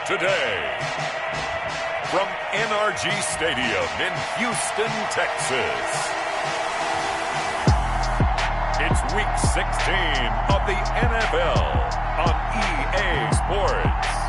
Today, from NRG Stadium in Houston, Texas, it's Week 16 of the NFL on EA Sports.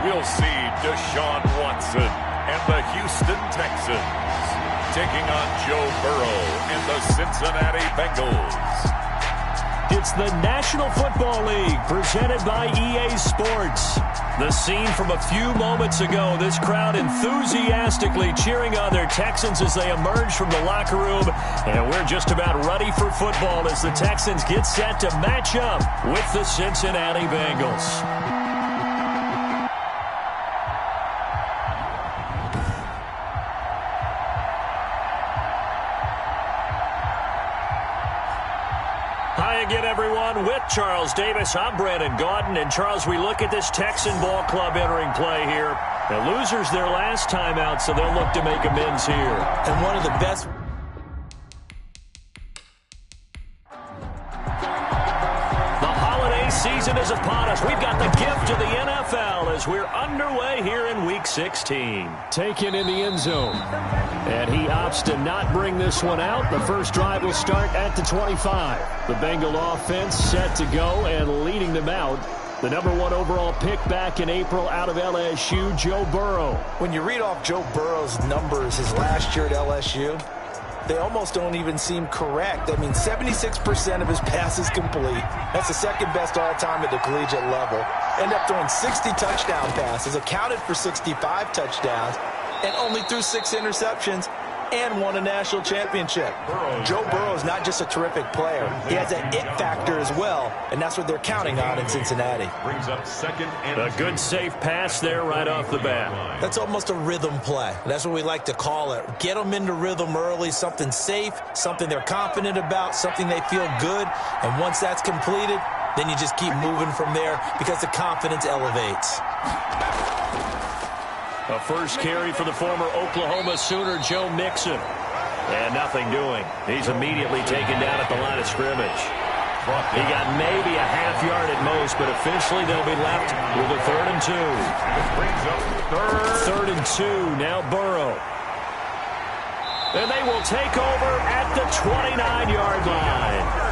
We'll see Deshaun Watson and the Houston Texans taking on Joe Burrow and the Cincinnati Bengals. It's the National Football League presented by EA Sports. The scene from a few moments ago, this crowd enthusiastically cheering on their Texans as they emerge from the locker room. And we're just about ready for football as the Texans get set to match up with the Cincinnati Bengals. Hi again, everyone. With Charles Davis, I'm Brandon Gaudin. And, Charles, we look at this Texan ball club entering play here. The losers their last time out, so they'll look to make amends here. And one of the best... The holiday season is upon us. We've got the gift of the NFL as we're underway here in Week 16. Taken in the end zone. And he opts to not bring this one out. The first drive will start at the 25. The Bengal offense set to go and leading them out. The number 1 overall pick back in April out of LSU, Joe Burrow. When you read off Joe Burrow's numbers his last year at LSU, they almost don't even seem correct. I mean, 76% of his passes complete. That's the second best all time at the collegiate level. Ended up throwing 60 touchdown passes, accounted for 65 touchdowns, and only threw 6 interceptions and won a national championship. Joe Burrow is not just a terrific player. He has an it factor as well, and that's what they're counting on in Cincinnati. Brings up second and a good safe pass there right off the bat. That's almost a rhythm play. That's what we like to call it. Get them into rhythm early, something safe, something they're confident about, something they feel good, and once that's completed, then you just keep moving from there because the confidence elevates. A first carry for the former Oklahoma Sooner, Joe Mixon. And nothing doing. He's immediately taken down at the line of scrimmage. He got maybe a half yard at most, but officially they'll be left with a 3rd and 2. brings up Third and 2, now Burrow. And they will take over at the 29-yard line.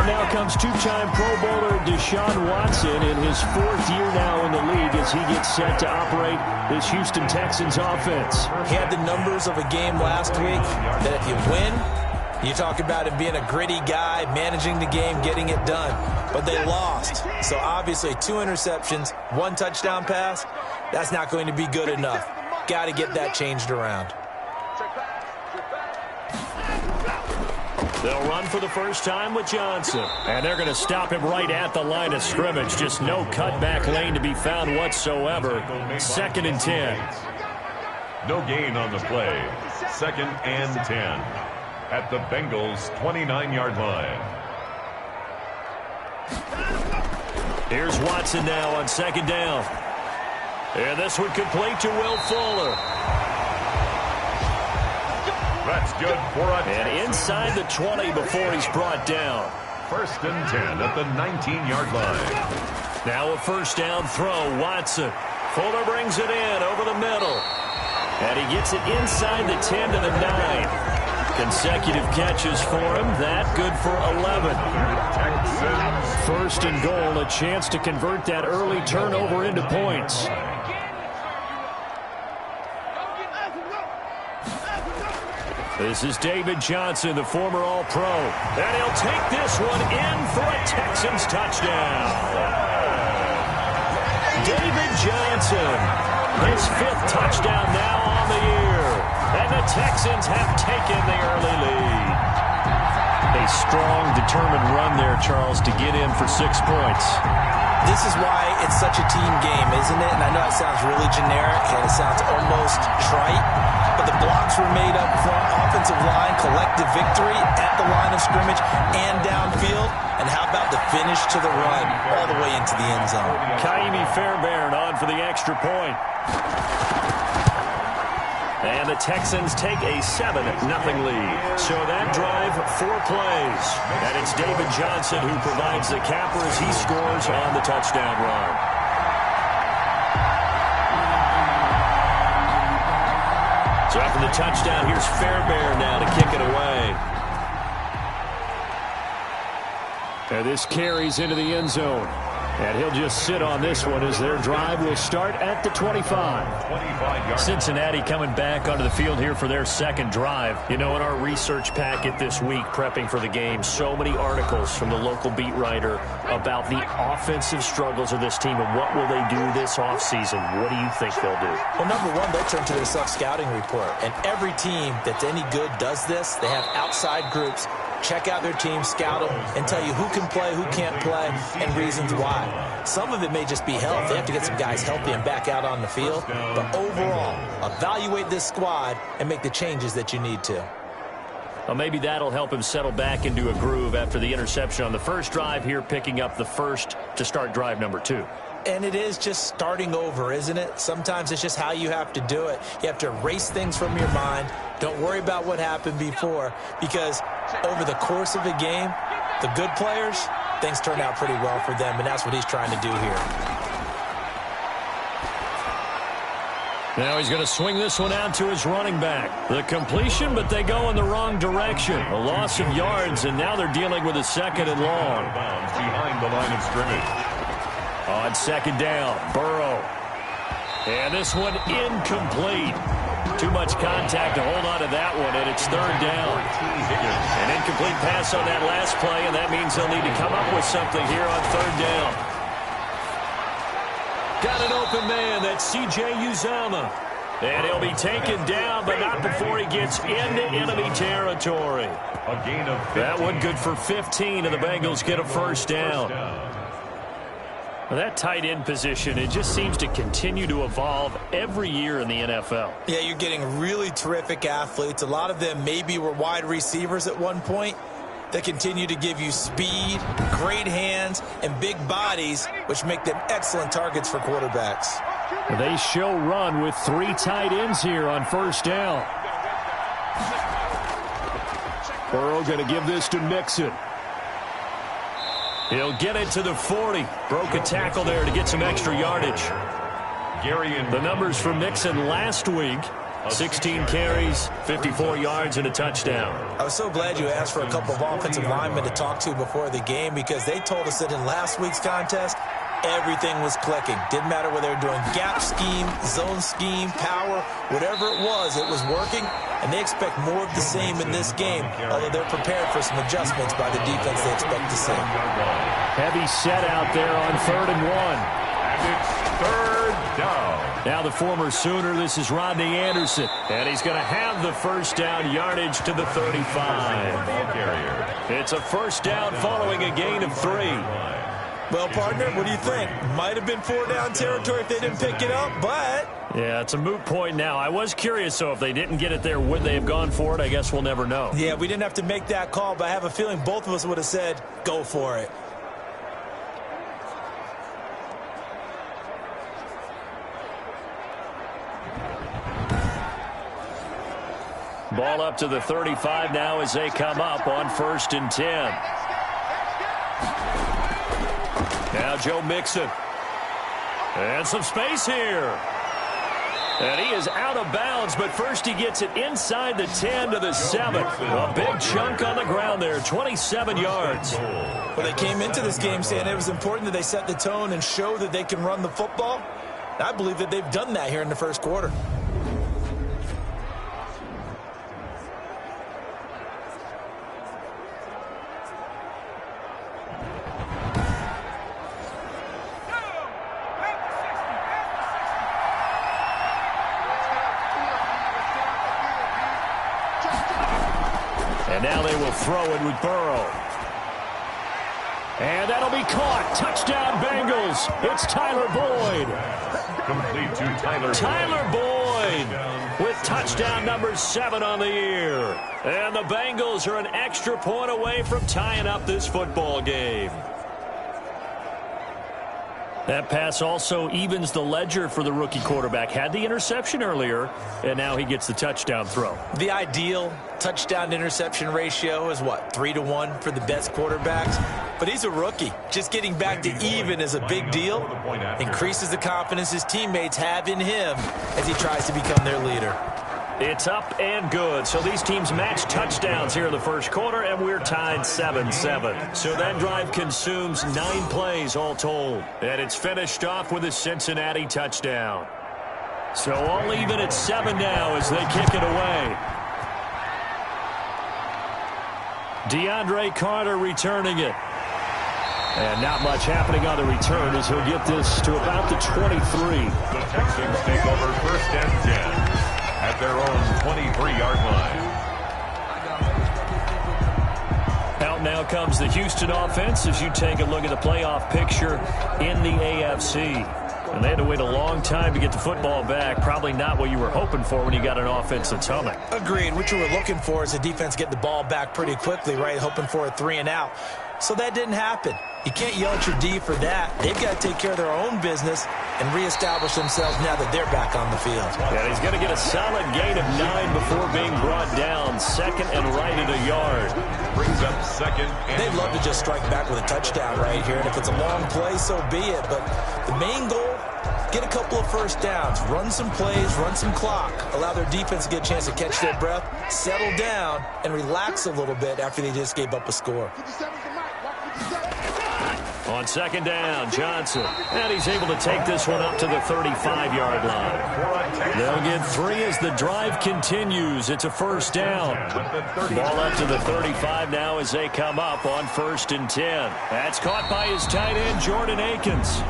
Now comes two-time Pro Bowler Deshaun Watson in his 4th year now in the league as he gets set to operate this Houston Texans offense. He had the numbers of a game last week that if you win, you talk about him being a gritty guy, managing the game, getting it done. But they lost. So obviously 2 interceptions, 1 touchdown pass, that's not going to be good enough. Got to get that changed around. They'll run for the first time with Johnson. And they're going to stop him right at the line of scrimmage. Just no cutback lane to be found whatsoever. 2nd and 10. No gain on the play. 2nd and 10 at the Bengals' 29-yard line. Here's Watson now on 2nd down. And this one complete to Will Fuller. That's good for a and inside the 20 before he's brought down. 1st and 10 at the 19-yard line. Now a first down throw, Watson. Fuller brings it in over the middle. And he gets it inside the 10 to the 9. Consecutive catches for him. That good for 11. Texans. 1st and goal, a chance to convert that early turnover into points. This is David Johnson, the former All-Pro. And he'll take this one in for a Texans touchdown. David Johnson, his 5th touchdown now on the year. And the Texans have taken the early lead. A strong, determined run there, Charles, to get in for 6 points. This is why it's such a team game, isn't it? And I know it sounds really generic and it sounds almost trite, but the blocks were made up front, offensive line, collective victory at the line of scrimmage and downfield. And how about the finish to the run all the way into the end zone. Kaimi Fairbairn on for the extra point. And the Texans take a 7-0 lead. So that drive, 4 plays. And it's David Johnson who provides the capper as he scores on the touchdown run. So after the touchdown, here's Fairbairn now to kick it away. And this carries into the end zone. And he'll just sit on this one as their drive will start at the 25. Cincinnati coming back onto the field here for their second drive. You know, in our research packet this week, prepping for the game, so many articles from the local beat writer about the offensive struggles of this team and what will they do this offseason. What do you think they'll do? Well, number one, they'll turn to their self-scouting report. And every team that's any good does this. They have outside groups. Check out their team, scout them, and tell you who can play, who can't play, and reasons why. Some of it may just be health. They have to get some guys healthy and back out on the field. But overall, evaluate this squad and make the changes that you need to. Well, maybe that'll help him settle back into a groove after the interception on the first drive here, picking up the first to start drive number 2. And it is just starting over, isn't it? Sometimes it's just how you have to do it. You have to erase things from your mind. Don't worry about what happened before, because over the course of a game, the good players, things turn out pretty well for them, and that's what he's trying to do here. Now he's going to swing this one out to his running back. The completion, but they go in the wrong direction. A loss of yards, and now they're dealing with a 2nd and long. Behind the line of scrimmage. On 2nd down, Burrow. And this one incomplete. Too much contact to hold on to that one, and it's 3rd down. An incomplete pass on that last play, and that means they'll need to come up with something here on 3rd down. Got an open man, that's C.J. Uzomah. And he'll be taken down, but not before he gets into enemy territory. A gain of 15. That one good for 15, and the Bengals get a 1st down. Well, that tight end position, it just seems to continue to evolve every year in the NFL. Yeah, you're getting really terrific athletes. A lot of them maybe were wide receivers at one point. They continue to give you speed, great hands, and big bodies, which make them excellent targets for quarterbacks. They show run with 3 tight ends here on 1st down. Burrow going to give this to Mixon. He'll get it to the 40. Broke a tackle there to get some extra yardage. The numbers for Mixon last week, 16 carries, 54 yards, and a touchdown. I was so glad you asked for a couple of offensive linemen to talk to before the game, because they told us that in last week's contest, everything was clicking. Didn't matter whether they were doing gap scheme, zone scheme, power, whatever it was working, and they expect more of the same in this game, although they're prepared for some adjustments by the defense they expect to see. Heavy set out there on 3rd and 1. And it's 3rd down. Now the former Sooner, this is Rodney Anderson, and he's going to have the 1st down yardage to the 35. It's a 1st down following a gain of 3. Well, partner, what do you think? Might have been 4 down territory if they didn't pick it up, but... Yeah, it's a moot point now. I was curious, so if they didn't get it there, would they have gone for it? I guess we'll never know. Yeah, we didn't have to make that call, but I have a feeling both of us would have said, go for it. Ball up to the 35 now as they come up on 1st and 10. Now Joe Mixon. And some space here. And he is out of bounds, but first he gets it inside the 10 to the 7. A big chunk on the ground there, 27 yards. Well, they came into this game saying it was important that they set the tone and show that they can run the football. I believe that they've done that here in the 1st quarter. And now they will throw it with Burrow. And that'll be caught. Touchdown, Bengals. It's Tyler Boyd. Complete to Tyler Boyd with touchdown number 7 on the year. And the Bengals are an extra point away from tying up this football game. That pass also evens the ledger for the rookie quarterback. Had the interception earlier, and now he gets the touchdown throw. The ideal touchdown-interception ratio is, what, 3-to-1 for the best quarterbacks? But he's a rookie. Just getting back to even is a big deal. Increases the confidence his teammates have in him as he tries to become their leader. It's up and good. So these teams match touchdowns here in the first quarter, and we're tied 7-7. So that drive consumes 9 plays all told. And it's finished off with a Cincinnati touchdown. So all even at 7 now as they kick it away. DeAndre Carter returning it. And not much happening on the return as he'll get this to about the 23. The Texans take over 1st and 10. At their own 23-yard line. Out now comes the Houston offense as you take a look at the playoff picture in the AFC. And they had to wait a long time to get the football back. Probably not what you were hoping for when you got an offense that's humming. Agreed. What you were looking for is the defense get the ball back pretty quickly, right? Hoping for a 3-and-out. So that didn't happen. You can't yell at your D for that. They've got to take care of their own business and reestablish themselves now that they're back on the field. Yeah, he's going to get a solid gain of 9 before being brought down. 2nd and right at a yard. Brings up 2nd. They'd love to just strike back with a touchdown right here. And if it's a long play, so be it. But the main goal, get a couple of first downs. Run some plays, run some clock. Allow their defense to get a chance to catch their breath, settle down, and relax a little bit after they just gave up a score. On 2nd down, Johnson. And he's able to take this one up to the 35-yard line. They'll get 3 as the drive continues. It's a 1st down. Ball up to the 35 now as they come up on 1st and 10. That's caught by his tight end, Jordan Akins.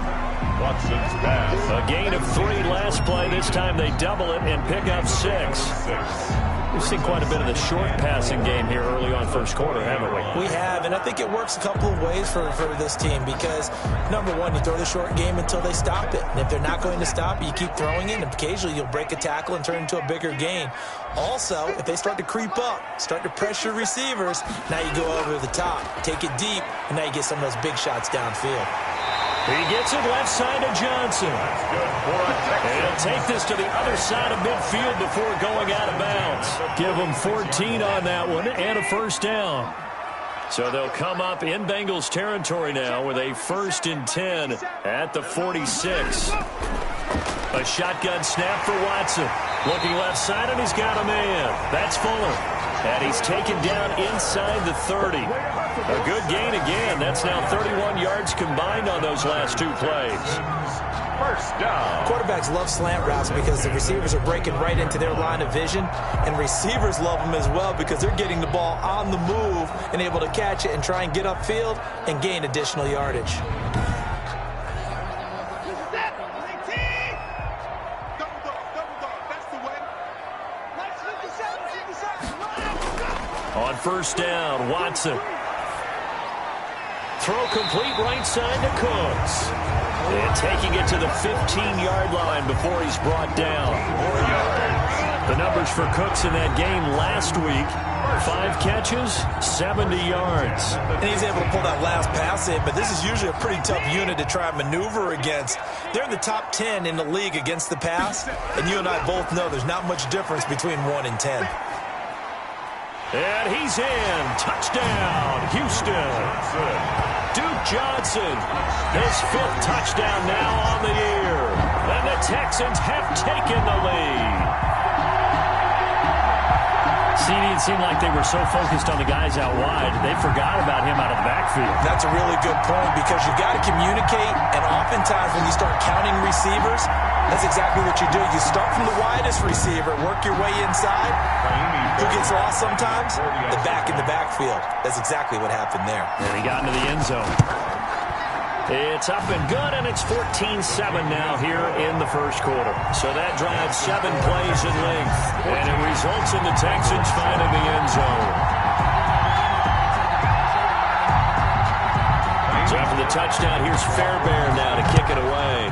Watson's pass. A gain of 3 last play. This time they double it and pick up 6. We've seen quite a bit of the short passing game here early on first quarter, haven't we? We have, and I think it works a couple of ways for this team because, number one, you throw the short game until they stop it. And if they're not going to stop it, you keep throwing it, and occasionally you'll break a tackle and turn it into a bigger gain. Also, if they start to creep up, start to pressure receivers, now you go over the top, take it deep, and now you get some of those big shots downfield. He gets it left side to Johnson. And he'll take this to the other side of midfield before going out of bounds. Give him 14 on that one and a 1st down. So they'll come up in Bengals territory now with a 1st and 10 at the 46. A shotgun snap for Watson. Looking left side, and he's got a man. That's Fuller. And he's taken down inside the 30. A good gain again. That's now 31 yards combined on those last 2 plays. 1st down. Quarterbacks love slant routes because the receivers are breaking right into their line of vision, and receivers love them as well because they're getting the ball on the move and able to catch it and try and get upfield and gain additional yardage. On 1st down, Watson. Throw complete right side to Cooks. And taking it to the 15-yard line before he's brought down. 4 yards. The numbers for Cooks in that game last week, 5 catches, 70 yards. And he's able to pull that last pass in, but this is usually a pretty tough unit to try and maneuver against. They're in the top 10 in the league against the pass, and you and I both know there's not much difference between 1 and 10. And he's in. Touchdown, Houston. Duke Johnson, his 5th touchdown now on the year. And the Texans have taken the lead. See, it seemed like they were so focused on the guys out wide, they forgot about him out of the backfield. That's a really good point because you've got to communicate, and oftentimes when you start counting receivers, that's exactly what you do. You start from the widest receiver, work your way inside. Who gets lost sometimes? The back in the backfield. That's exactly what happened there. And he got into the end zone. It's up and good, and it's 14-7 now here in the first quarter. So that drives 7 plays in length, and it results in the Texans finding the end zone. So after the touchdown, here's Fairbairn now to kick it away.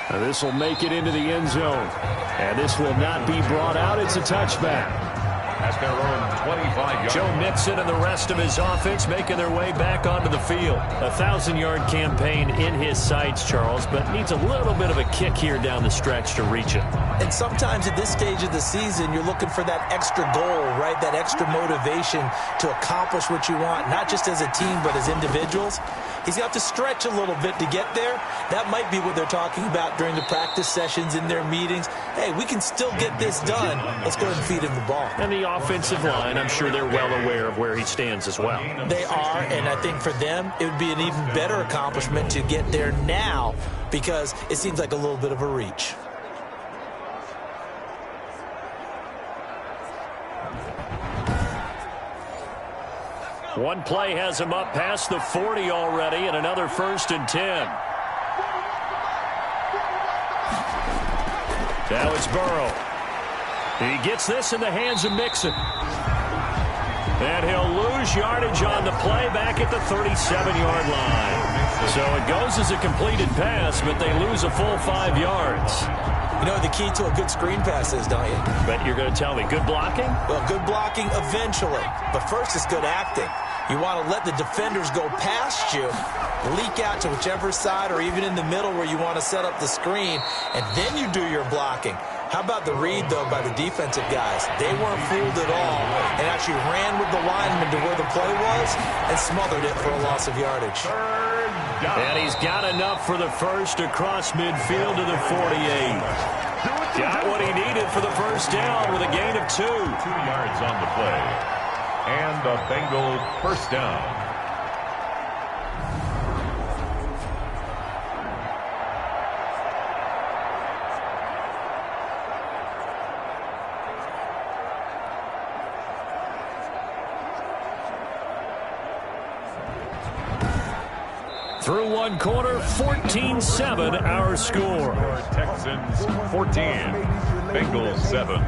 Now this will make it into the end zone, and this will not be brought out. It's a touchback. at their own 25-yard. Joe Mixon and the rest of his offense making their way back onto the field. A 1,000-yard campaign in his sights, Charles, but needs a little bit of a kick here down the stretch to reach it. And sometimes at this stage of the season, you're looking for that extra goal, right? That extra motivation to accomplish what you want, not just as a team, but as individuals. He's got to stretch a little bit to get there. That might be what they're talking about during the practice sessions in their meetings. Hey, we can still get this done. Let's go ahead and feed him the ball. And the offensive line, I'm sure they're well aware of where he stands as well. They are, and I think for them, it would be an even better accomplishment to get there now because it seems like a little bit of a reach. One play has him up past the 40 already, and another 1st and 10. Now it's Burrow. He gets this in the hands of Mixon. And he'll lose yardage on the play back at the 37-yard line. So it goes as a completed pass, but they lose a full 5 yards. You know what the key to a good screen pass is, don't you? But you're going to tell me, good blocking? Well, good blocking eventually. But first, it's good acting. You want to let the defenders go past you, leak out to whichever side or even in the middle where you want to set up the screen, and then you do your blocking. How about the read, though, by the defensive guys? They weren't fooled at all and actually ran with the lineman to where the play was and smothered it for a loss of yardage. And he's got enough for the first across midfield to the 48. Got what he needed for the first down with a gain of 2. 2 yards on the play. And the Bengals first down. Through one quarter, 14-7 our score. Texans 14, Bengals 7.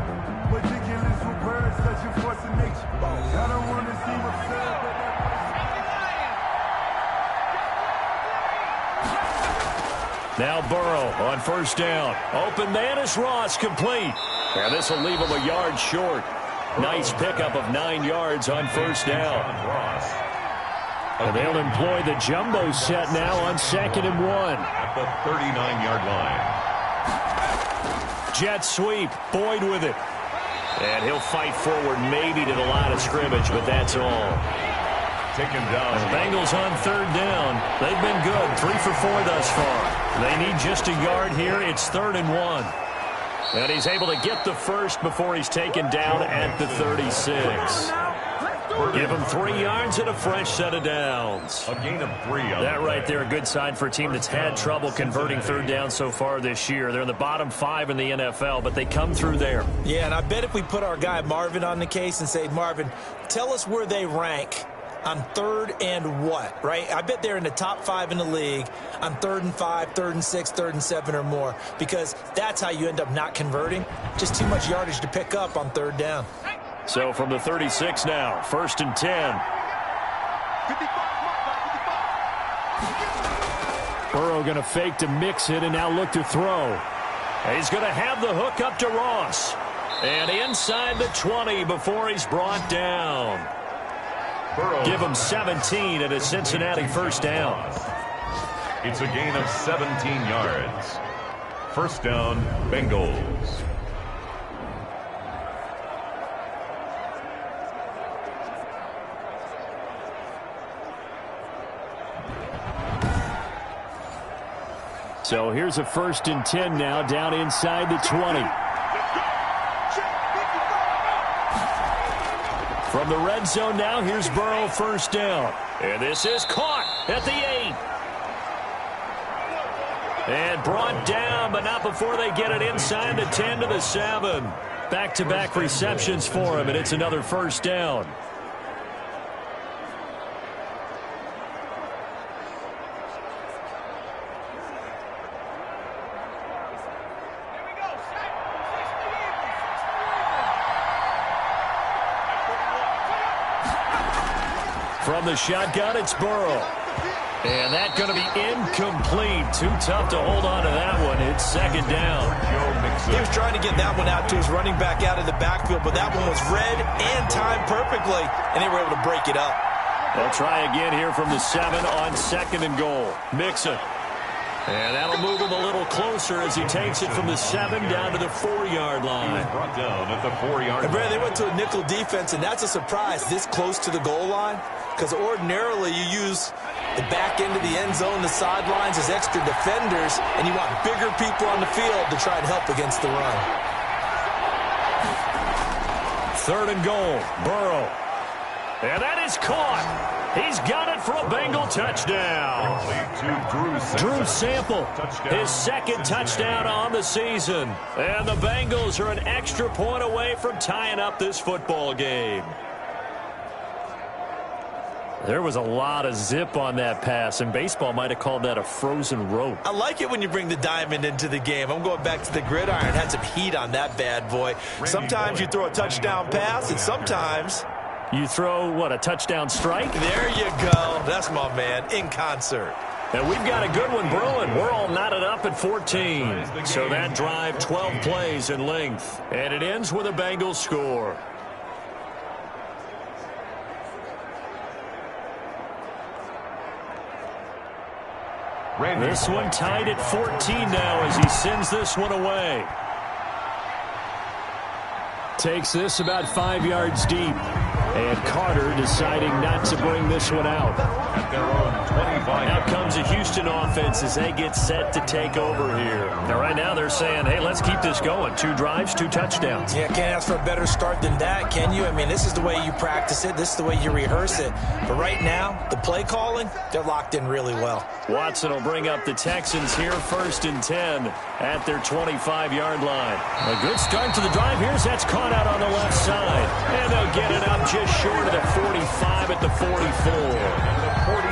Now Burrow on first down. Open man is Ross, complete. And this will leave him a yard short. Nice pickup of 9 yards on first down. And they'll employ the jumbo set now on 2nd and 1. At the 39-yard line. Jet sweep. Boyd with it. And he'll fight forward maybe to the line of scrimmage, but that's all. Taken down. The Bengals on 3rd down. They've been good. 3 for 4 thus far. They need just a yard here. It's 3rd and 1. And he's able to get the first before he's taken down at the 36. Give him 3 yards and a fresh set of downs. A gain of 3. That right there, a good sign for a team that's had trouble converting 3rd down so far this year. They're in the bottom 5 in the NFL, but they come through there. Yeah, and I bet if we put our guy Marvin on the case and say, Marvin, tell us where they rank on 3rd and what, right? I bet they're in the top 5 in the league on 3rd and 5, 3rd and 6, 3rd and 7 or more, because that's how you end up not converting. Just too much yardage to pick up on 3rd down. So from the 36 now, 1st and 10. Burrow going to fake to mix it and now look to throw. He's going to have the hook up to Ross. And inside the 20 before he's brought down. Give him 17 at a Cincinnati first down. It's a gain of 17 yards. First down, Bengals. So here's a 1st and 10 now down inside the 20. From the red zone now, here's Burrow first down. And this is caught at the 8. And brought down, but not before they get it inside the 10 to the 7. Back-to-back receptions for him, and it's another first down. From the shotgun, it's Burrow. And that's going to be incomplete. Too tough to hold on to that one. It's 2nd down. Texans. He was trying to get that one out to his running back out of the backfield, but that one was read and timed perfectly, and they were able to break it up. They'll try again here from the 7 on 2nd and goal. Mixon. And that'll move him a little closer as he takes it from the 7 down to the 4-yard line. He's brought down at the 4-yard line. Brad, they went to a nickel defense, and that's a surprise this close to the goal line, because ordinarily you use the back end of the end zone, the sidelines as extra defenders, and you want bigger people on the field to try and help against the run. 3rd and goal. Burrow. And that is caught. He's got it for a Bengal touchdown. Drew Sample, his 2nd touchdown on the season. And the Bengals are an extra point away from tying up this football game. There was a lot of zip on that pass, and baseball might have called that a frozen rope. I like it when you bring the diamond into the game. I'm going back to the gridiron. Had some heat on that bad boy. Sometimes you throw a touchdown pass, and sometimes you throw, what, a touchdown strike? There you go. That's my man, in concert. And we've got a good one brewing. We're all knotted up at 14. So that drive, 12 plays in length. And it ends with a Bengals score. This one tied at 14 now as he sends this one away. Takes this about 5 yards deep. And Carter deciding not to bring this one out. At their own 25. Now comes a Houston offense as they get set to take over here. Now right now they're saying, hey, let's keep this going. 2 drives, 2 touchdowns. Yeah, can't ask for a better start than that, can you? I mean, this is the way you practice it. This is the way you rehearse it. But right now, the play calling, they're locked in really well. Watson will bring up the Texans here 1st and 10 at their 25-yard line. A good start to the drive here as that's caught out on the left side. And they'll get it up just short of the 45 at the 44.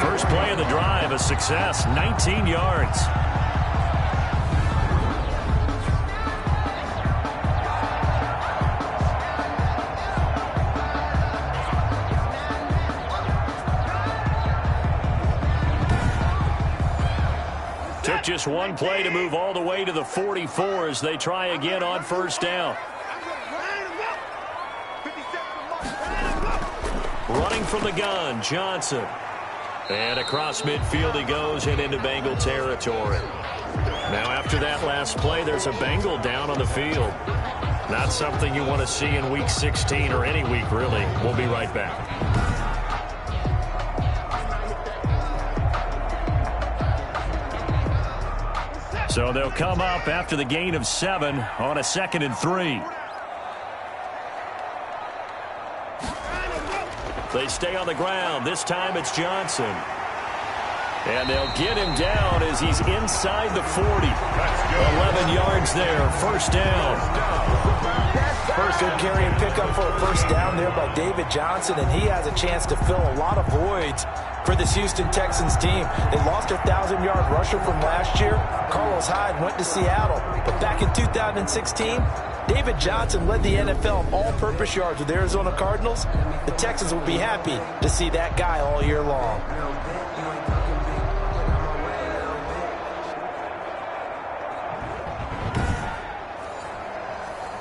First play of the drive, a success, 19 yards. Took just one play to move all the way to the 44 as they try again on 1st down. Running from the gun, Johnson. And across midfield he goes and into Bengal territory. Now after that last play, there's a Bengal down on the field. Not something you want to see in Week 16 or any week, really. We'll be right back. So they'll come up after the gain of 7 on a 2nd and 3. They stay on the ground. This time it's Johnson. And they'll get him down as he's inside the 40. 11 yards there. 1st down. First good carry and pickup for a 1st down there by David Johnson, and he has a chance to fill a lot of voids for this Houston Texans team. They lost their 1,000-yard rusher from last year. Carlos Hyde went to Seattle, but back in 2016, David Johnson led the NFL in all-purpose yards with the Arizona Cardinals. The Texans will be happy to see that guy all year long.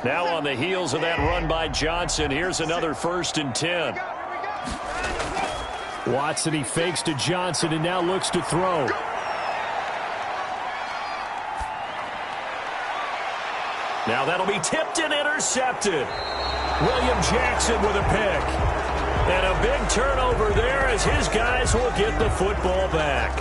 Now on the heels of that run by Johnson, here's another 1st and 10. Watson, he fakes to Johnson and now looks to throw. Now that'll be tipped and intercepted. William Jackson with a pick. And a big turnover there as his guys will get the football back.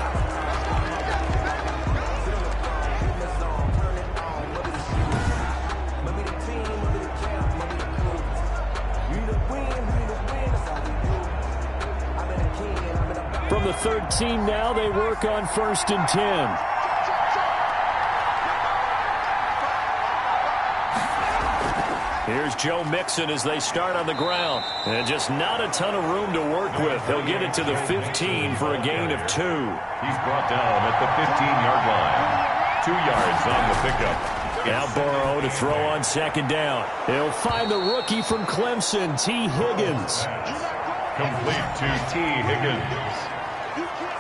From the 13 now, they work on 1st and 10. Here's Joe Mixon as they start on the ground. And just not a ton of room to work with. He'll get it to the 15 for a gain of 2. He's brought down at the 15-yard line. 2 yards on the pickup. Now Burrow to throw on 2nd down. He'll find the rookie from Clemson, T. Higgins. Complete to T. Higgins.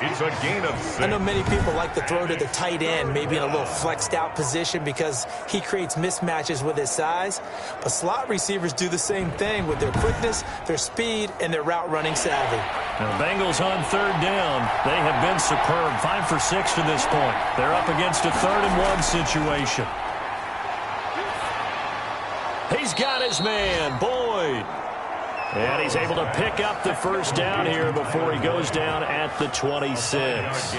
It's a gain of 6. I know many people like to throw to the tight end, maybe in a little flexed out position because he creates mismatches with his size. But slot receivers do the same thing with their quickness, their speed, and their route running savvy. Now, Bengals on third down. They have been superb. 5 for 6 to this point. They're up against a 3rd-and-1 situation. He's got his man, Boyd. And he's able to pick up the first down here before he goes down at the 26.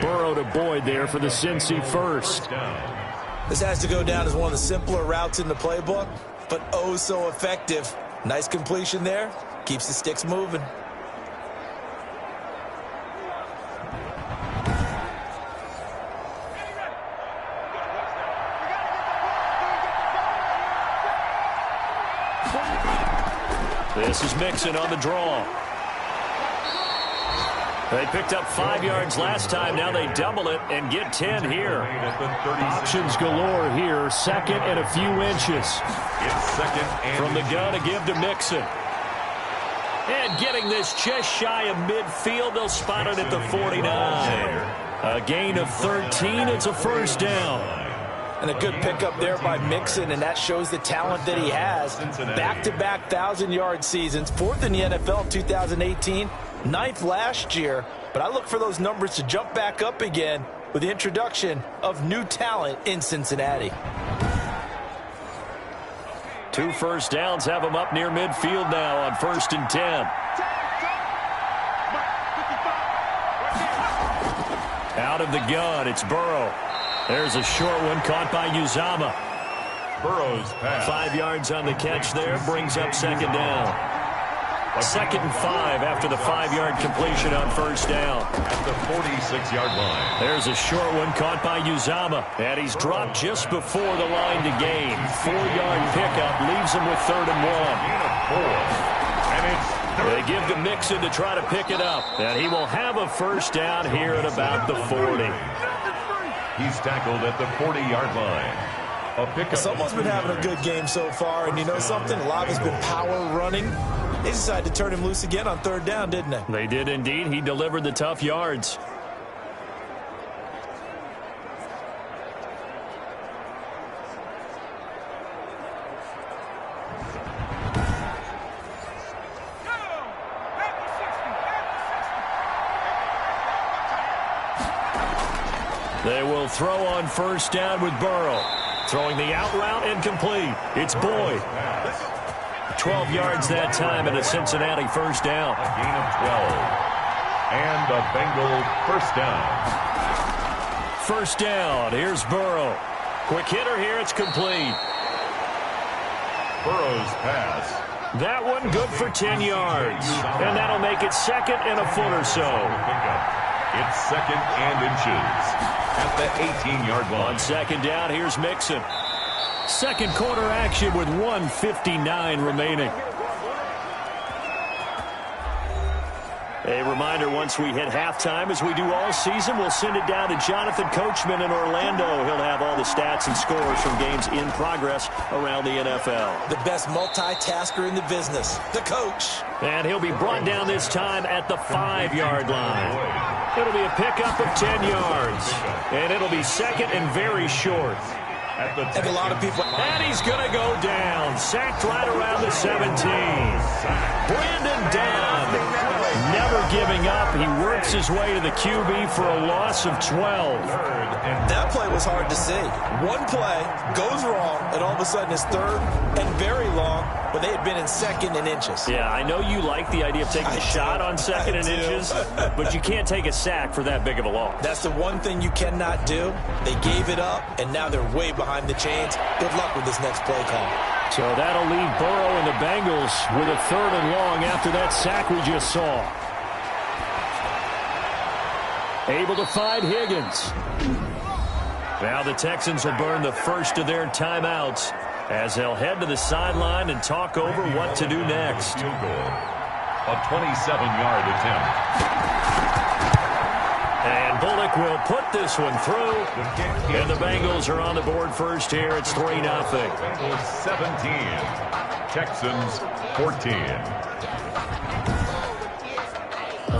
Burrow to Boyd there for the Cincy first. This has to go down as one of the simpler routes in the playbook, but oh so effective. Nice completion there. Keeps the sticks moving. This is Mixon on the draw. They picked up 5 yards last time. Now they double it and get 10 here. Options galore here. 2nd and a few inches. From the gun to give to Mixon. And getting this just shy of midfield. They'll spot it at the 49. A gain of 13. It's a first down. And a good pickup there by Mixon, and that shows the talent that he has. Back-to-back 1,000-yard seasons, 4th in the NFL in 2018, 9th last year. But I look for those numbers to jump back up again with the introduction of new talent in Cincinnati. 2 first downs have him up near midfield now on 1st and 10. Out of the gun, it's Burrow. There's a short one caught by Uzama. Burrow's pass. 5 yards on the catch there, brings up 2nd down. 2nd and 5 after the 5-yard completion on 1st down. At the 46-yard line. There's a short one caught by Uzama. And he's dropped just before the line to gain. 4-yard pickup leaves him with 3rd and 1. And it's they give to Mixon to try to pick it up. And he will have a first down here at about the 40. He's tackled at the 40-yard line. Someone's been having a good game so far, and you know something? A lot has been power running. They decided to turn him loose again on 3rd down, didn't they? They did indeed. He delivered the tough yards. They will throw on 1st down with Burrow. Throwing the out route incomplete. It's Boyd. 12 yards that time and a Cincinnati 1st down. A gain of 12. And a Bengal 1st down. 1st down. Here's Burrow. Quick hitter here. It's complete. Burrow's pass. That one good for 10 yards. And that'll make it 2nd and a foot or so. It's 2nd and inches. At the 18-yard line. On 2nd down, here's Mixon. 2nd quarter action with 1:59 remaining. A reminder, once we hit halftime, as we do all season, we'll send it down to Jonathan Coachman in Orlando. He'll have all the stats and scores from games in progress around the NFL. The best multitasker in the business, the coach. And he'll be brought down this time at the 5-yard line. It'll be a pickup of 10 yards. And it'll be 2nd and very short. And a lot of people. And he's going to go down. Sacked right around the 17. Brandon Dunn. Never giving up. He works his way to the QB for a loss of 12. That play was hard to see. One play goes wrong, and all of a sudden it's 3rd and very long, but they had been in 2nd and inches. Yeah, I know you like the idea of taking a shot on 2nd and inches, but you can't take a sack for that big of a loss. That's the one thing you cannot do. They gave it up, and now they're way behind the chains. Good luck with this next play call. So that'll leave Burrow and the Bengals with a 3rd and long after that sack we just saw. Able to find Higgins. Now the Texans will burn the first of their timeouts as they'll head to the sideline and talk over what to do next. Field goal. A 27-yard attempt. And Bullock will put this one through. And the Bengals are on the board first here. It's 3-0. Bengals 17. Texans 14.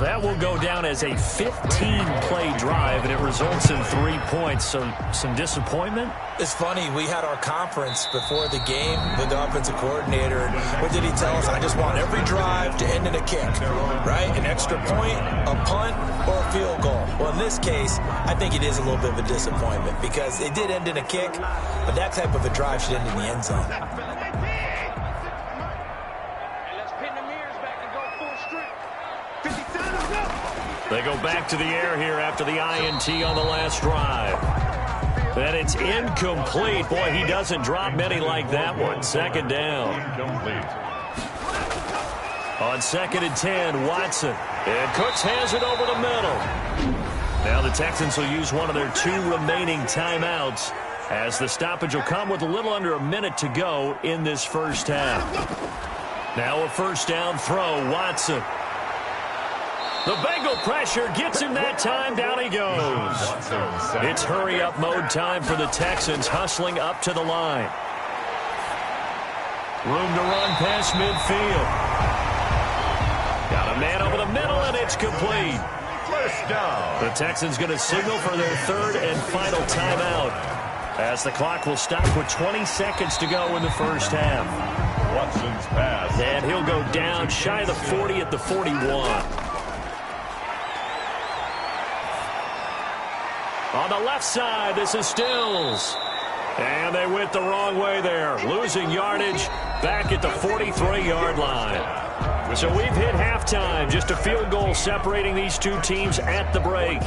that will go down as a 15-play drive, and it results in 3 points. So some disappointment? It's funny, we had our conference before the game with the offensive coordinator, and what did he tell us? I just want every drive to end in a kick, right? An extra point, a punt, or a field goal. Well, in this case, I think it is a little bit of a disappointment because it did end in a kick, but that type of a drive should end in the end zone. They go back to the air here after the INT on the last drive. And it's incomplete. Boy, he doesn't drop many like that one. Second down. Incomplete. On 2nd and 10, Watson. And Cooks has it over the middle. Now the Texans will use one of their 2 remaining timeouts as the stoppage will come with a little under a minute to go in this first half. Now a first down throw, Watson. The Bengal pressure gets him that time. Down he goes. It's hurry-up mode time for the Texans, hustling up to the line. Room to run past midfield. Got a man over the middle, and it's complete. First down. The Texans going to signal for their 3rd and final timeout as the clock will stop with 20 seconds to go in the first half. Watson's pass. And he'll go down shy of the 40 at the 41. On the left side, this is Stills. And they went the wrong way there. Losing yardage back at the 43-yard line. So we've hit halftime. Just a field goal separating these 2 teams at the break.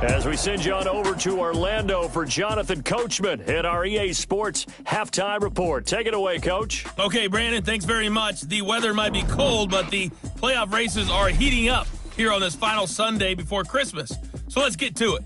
As we send you on over to Orlando for Jonathan Coachman at our EA Sports Halftime Report. Take it away, Coach. Okay, Brandon, thanks very much. The weather might be cold, but the playoff races are heating up here on this final Sunday before Christmas. So let's get to it.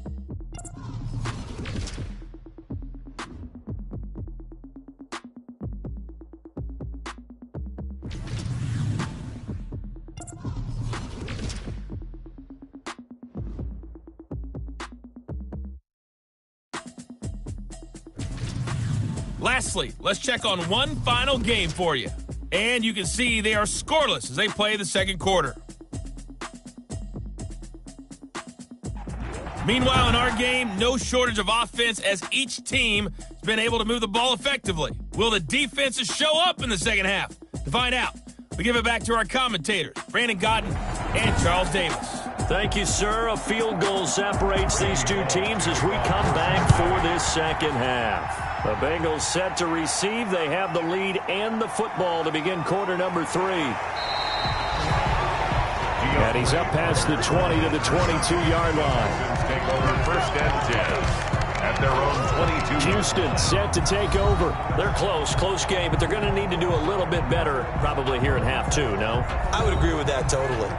Lastly, let's check on one final game for you. And you can see they are scoreless as they play the second quarter. Meanwhile, in our game, no shortage of offense as each team has been able to move the ball effectively. Will the defenses show up in the second half? To find out, we give it back to our commentators, Brandon Godden and Charles Davis. Thank you, sir. A field goal separates these 2 teams as we come back for this second half. The Bengals set to receive. They have the lead and the football to begin quarter number 3. And he's up past the 20 to the 22-yard line. Take over 1st and 10 at their own 22. Houston set to take over. They're close game, but they're going to need to do a little bit better probably here in half 2, no? I would agree with that totally.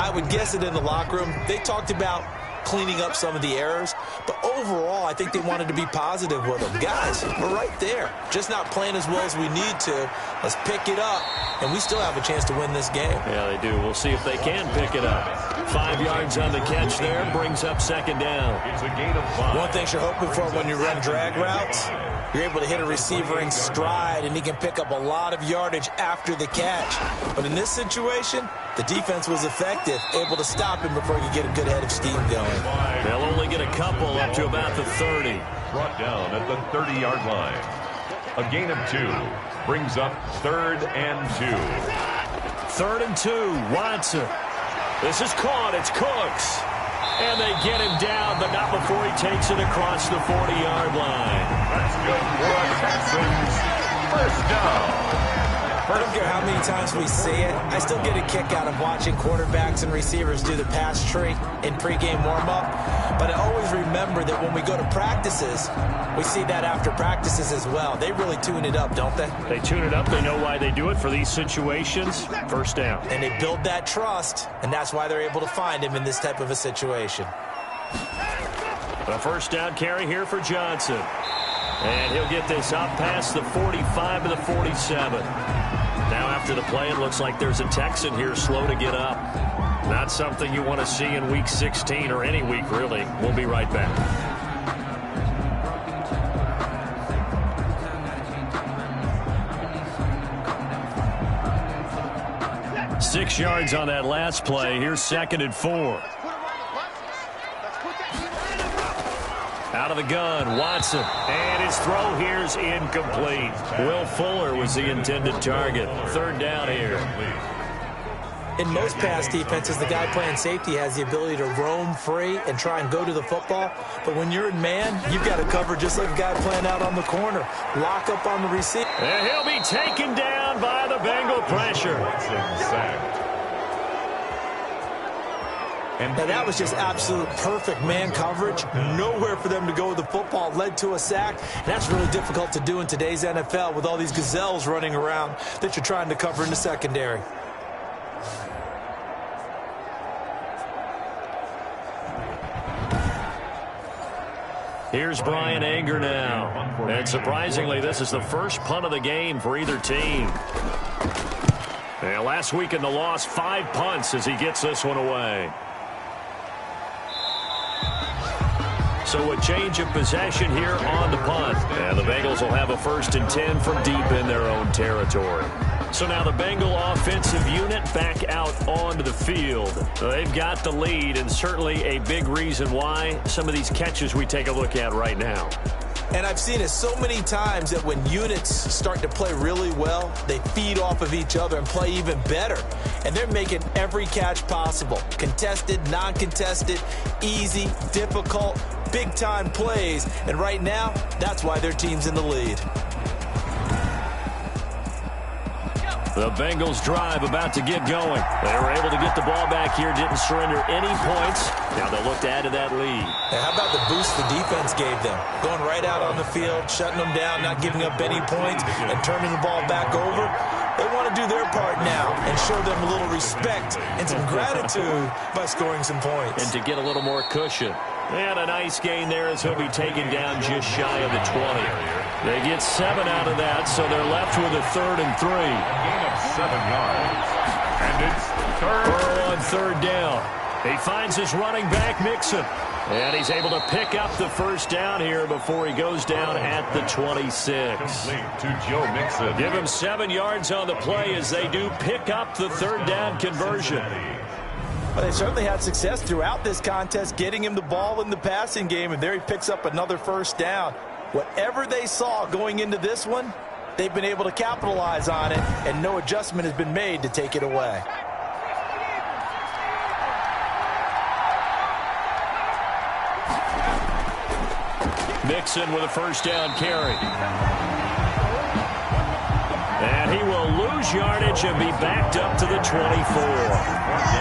I would guess it in the locker room. They talked about cleaning up some of the errors, but overall, I think they wanted to be positive with them. Guys, we're right there. Just not playing as well as we need to. Let's pick it up, and we still have a chance to win this game. Yeah, they do. We'll see if they can pick it up. 5 yards on the catch there, brings up 2nd down. It's a gain of 5. One thing you're hoping for when you run drag routes, you're able to hit a receiver in stride, and he can pick up a lot of yardage after the catch. But in this situation, the defense was effective, able to stop him before he could get a good head of steam going. They'll only get a couple up to about the 30. Brought down at the 30-yard line. A gain of 2 brings up 3rd and 2. 3rd and 2, Watson. This is caught. It's Cooks. And they get him down, but not before he takes it across the 40-yard line. That's good for a Texans. First down. I don't care how many times we see it. I still get a kick out of watching quarterbacks and receivers do the pass tree in pregame warm-up. But I always remember that when we go to practices, we see that after practices as well. They really tune it up, don't they? They tune it up. They know why they do it for these situations. First down. And they build that trust, and that's why they're able to find him in this type of a situation. The first down carry here for Johnson. And he'll get this up past the 45 to the 47. Now after the play, it looks like there's a Texan here slow to get up. Not something you want to see in Week 16 or any week, really. We'll be right back. 6 yards on that last play. Here's 2nd and 4. Out of the gun, Watson. And his throw here is incomplete. Will Fuller was the intended target. 3rd down here. In most pass defenses, the guy playing safety has the ability to roam free and try and go to the football. But when you're in man, you've got to cover just like a guy playing out on the corner. Lock up on the receiver. And he'll be taken down by the Bengal pressure. Now that was just absolute perfect man coverage. Nowhere for them to go with the football. Led to a sack. And that's really difficult to do in today's NFL with all these gazelles running around that you're trying to cover in the secondary. Here's Brian Anger now. And surprisingly, this is the first punt of the game for either team. And last week in the loss, 5 punts as he gets this one away. So a change of possession here on the punt. And the Bengals will have a 1st and 10 from deep in their own territory. So now the Bengal offensive unit back out onto the field. They've got the lead, and certainly a big reason why some of these catches we take a look at right now. And I've seen it so many times that when units start to play really well, they feed off of each other and play even better. And they're making every catch possible. Contested, non-contested, easy, difficult, big-time plays. And right now, that's why their team's in the lead. The Bengals drive about to get going. They were able to get the ball back here, didn't surrender any points. Now they'll look to add to that lead. And how about the boost the defense gave them? Going right out on the field, shutting them down, not giving up any points, and turning the ball back over. They want to do their part now and show them a little respect and some gratitude by scoring some points. And to get a little more cushion. And a nice gain there as he'll be taken down just shy of the 20. They get 7 out of that, so they're left with a 3rd and 3. Gain of 7 yards. And it's 3rd. Burrow on 3rd down. He finds his running back, Mixon. And he's able to pick up the 1st down here before he goes down at the 26. Complete to Joe Mixon. Give him 7 yards on the play as they do pick up the 3rd down conversion. Well, they certainly had success throughout this contest, getting him the ball in the passing game, and there he picks up another 1st down. Whatever they saw going into this one, they've been able to capitalize on it, and no adjustment has been made to take it away. Mixon with a 1st down carry. And he will lose yardage and be backed up to the 24.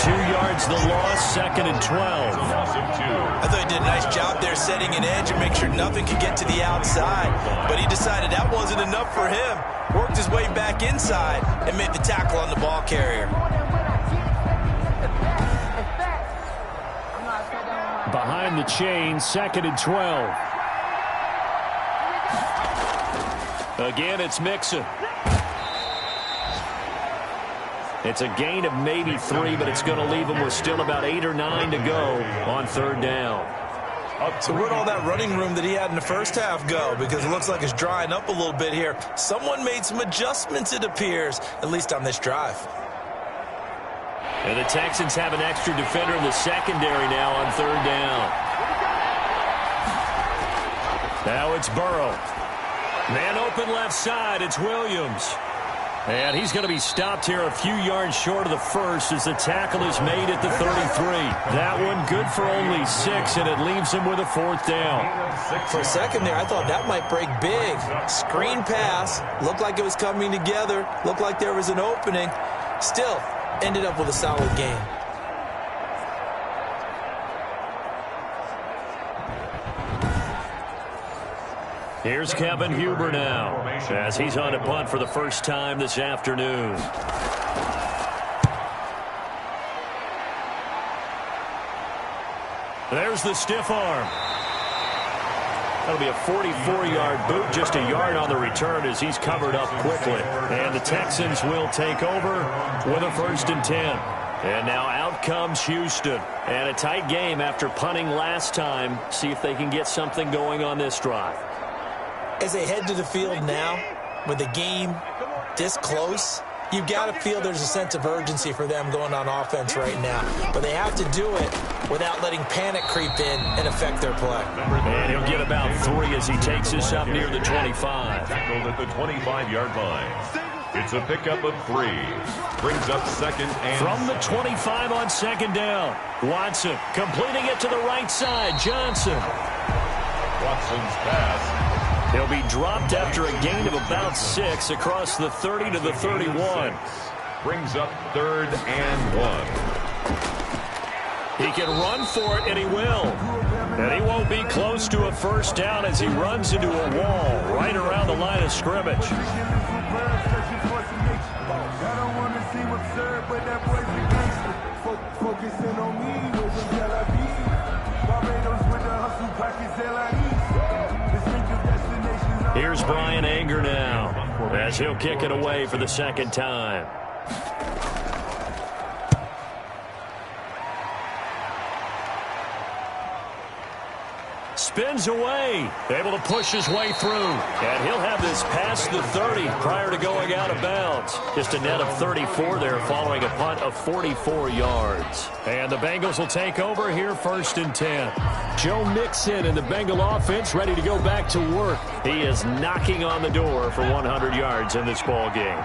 2 yards the loss, 2nd and 12. I thought he did a nice job there setting an edge and make sure nothing could get to the outside. But he decided that wasn't enough for him. Worked his way back inside and made the tackle on the ball carrier. Behind the chain, 2nd and 12. Again, it's Mixon. It's a gain of maybe 3, but it's going to leave him with still about 8 or 9 to go on 3rd down. So where'd all that running room that he had in the first half go? Because it looks like it's drying up a little bit here. Someone made some adjustments, it appears, at least on this drive. And the Texans have an extra defender in the secondary now on 3rd down. Now it's Burrow. Man open left side, it's Williams. And he's going to be stopped here a few yards short of the 1st as the tackle is made at the 33. That one good for only 6, and it leaves him with a 4th down. For a second there, I thought that might break big. Screen pass, looked like it was coming together, looked like there was an opening. Still, ended up with a solid game. Here's Kevin Huber now as he's on a punt for the first time this afternoon. There's the stiff arm. That'll be a 44-yard boot, just a yard on the return as he's covered up quickly. And the Texans will take over with a 1st and 10. And now out comes Houston. And a tight game after punting last time. See if they can get something going on this drive. As they head to the field now, with the game this close, You've got to feel there's a sense of urgency for them going on offense right now. But they have to do it without letting panic creep in and affect their play. And he'll get about 3 as he takes this up near the 25. Tackled at the 25-yard line. It's a pickup of 3. Brings up second and... From the 25 on second down. Watson completing it to the right side. Johnson. Watson's pass. He'll be dropped after a gain of about 6 across the 30 to the 31. Brings up third and 1. He can run for it, and he will. And he won't be close to a first down as he runs into a wall right around the line of scrimmage. Here's Brian Anger now as he'll kick it away for the second time. Spins away, able to push his way through. And he'll have this past the 30 prior to going out of bounds. Just a net of 34 there following a punt of 44 yards. And the Bengals will take over here first and 10. Joe Mixon and the Bengal offense ready to go back to work. He is knocking on the door for 100 yards in this ball game.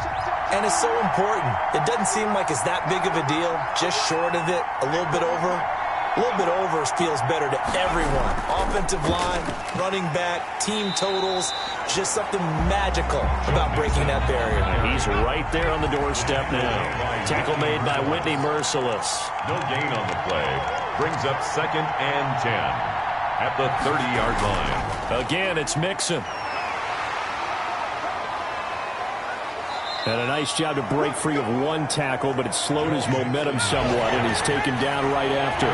And it's so important. It doesn't seem like it's that big of a deal. Just short of it, a little bit over. A little bit over feels better to everyone. Offensive line, running back, team totals, just something magical about breaking that barrier. He's right there on the doorstep now. Tackle made by Whitney Merciless. No gain on the play. Brings up second and 10 at the 30-yard line. Again, it's Mixon. And a nice job to break free of one tackle, but it slowed his momentum somewhat, and he's taken down right after.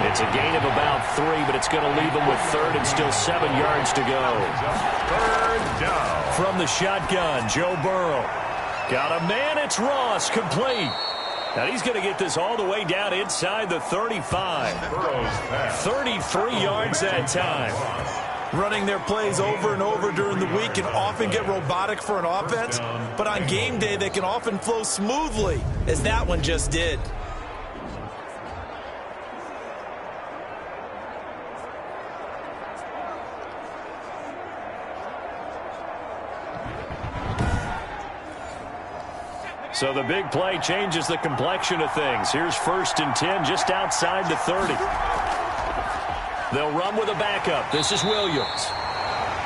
It's a gain of about 3, but it's going to leave him with third and still 7 yards to go. Third down. From the shotgun, Joe Burrow. Got a man, it's Ross, complete. And he's going to get this all the way down inside the 35. 33 yards that time. Running their plays over and over during the week can often get robotic for an offense, but on game day they can often flow smoothly, as that one just did. So the big play changes the complexion of things. Here's first and 10 just outside the 30. They'll run with a backup. This is Williams.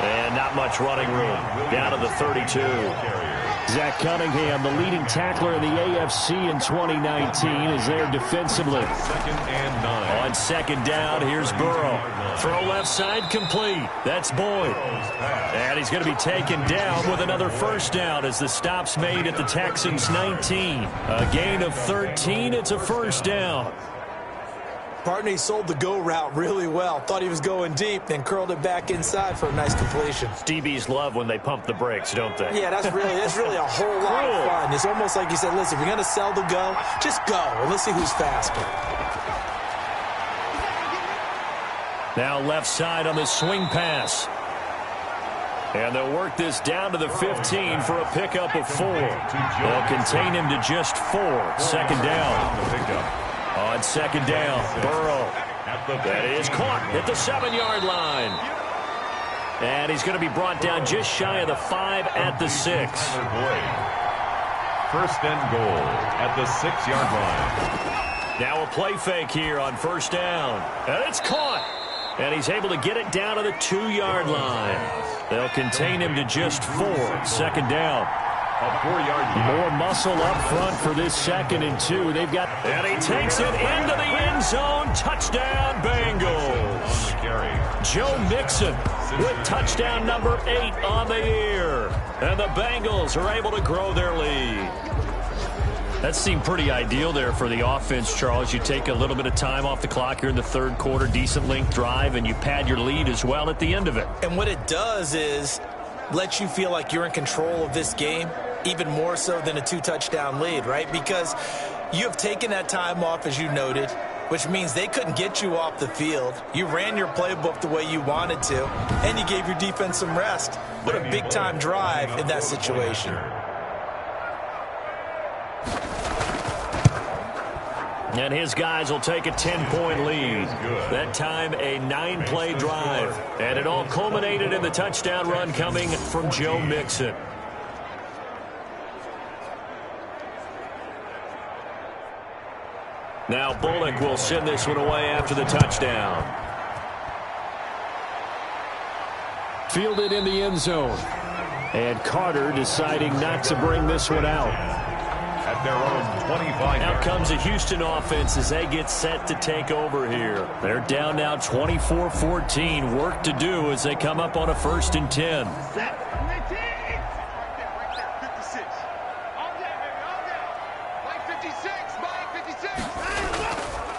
And not much running room. Down to the 32. Zach Cunningham, the leading tackler in the AFC in 2019, is there defensively. Second and 9. On second down, here's Burrow. Throw left side complete. That's Boyd. And he's going to be taken down with another first down as the stop's made at the Texans 19. A gain of 13. It's a first down. Partney sold the go route really well. Thought he was going deep, then curled it back inside for a nice completion. DBs love when they pump the brakes, don't they? Yeah, that's really a whole lot of fun. It's almost like you said, listen, if you're going to sell the go, just go. And let's see who's faster. Now left side on the swing pass. And they'll work this down to the 15 for a pickup of 4. They'll contain him to just 4. Second down. On second down, Burrow. That is caught at the 7-yard line. And he's going to be brought down just shy of the 5 at the 6. First and goal at the 6-yard line. Now a play fake here on first down. And it's caught. And he's able to get it down to the 2-yard line. They'll contain him to just 4. Second down. A 4-yard gain. More muscle up front for this second and 2. They've got, and he takes it into the end zone. Touchdown, Bengals. Joe Mixon with touchdown number 8 on the year. And the Bengals are able to grow their lead. That seemed pretty ideal there for the offense, Charles. You take a little bit of time off the clock here in the third quarter, decent length drive, and you pad your lead as well at the end of it. And what it does is let you feel like you're in control of this game, even more so than a 2-touchdown lead, right? Because you have taken that time off, as you noted, which means they couldn't get you off the field. You ran your playbook the way you wanted to, and you gave your defense some rest. What a big-time drive in that situation. And his guys will take a 10-point lead. That time, a 9-play drive. And it all culminated in the touchdown run coming from Joe Mixon. Now Bullock will send this one away after the touchdown. Fielded in the end zone. And Carter deciding not to bring this one out. At their own 25. Out comes the Houston offense as they get set to take over here. They're down now 24-14. Work to do as they come up on a 1st and 10.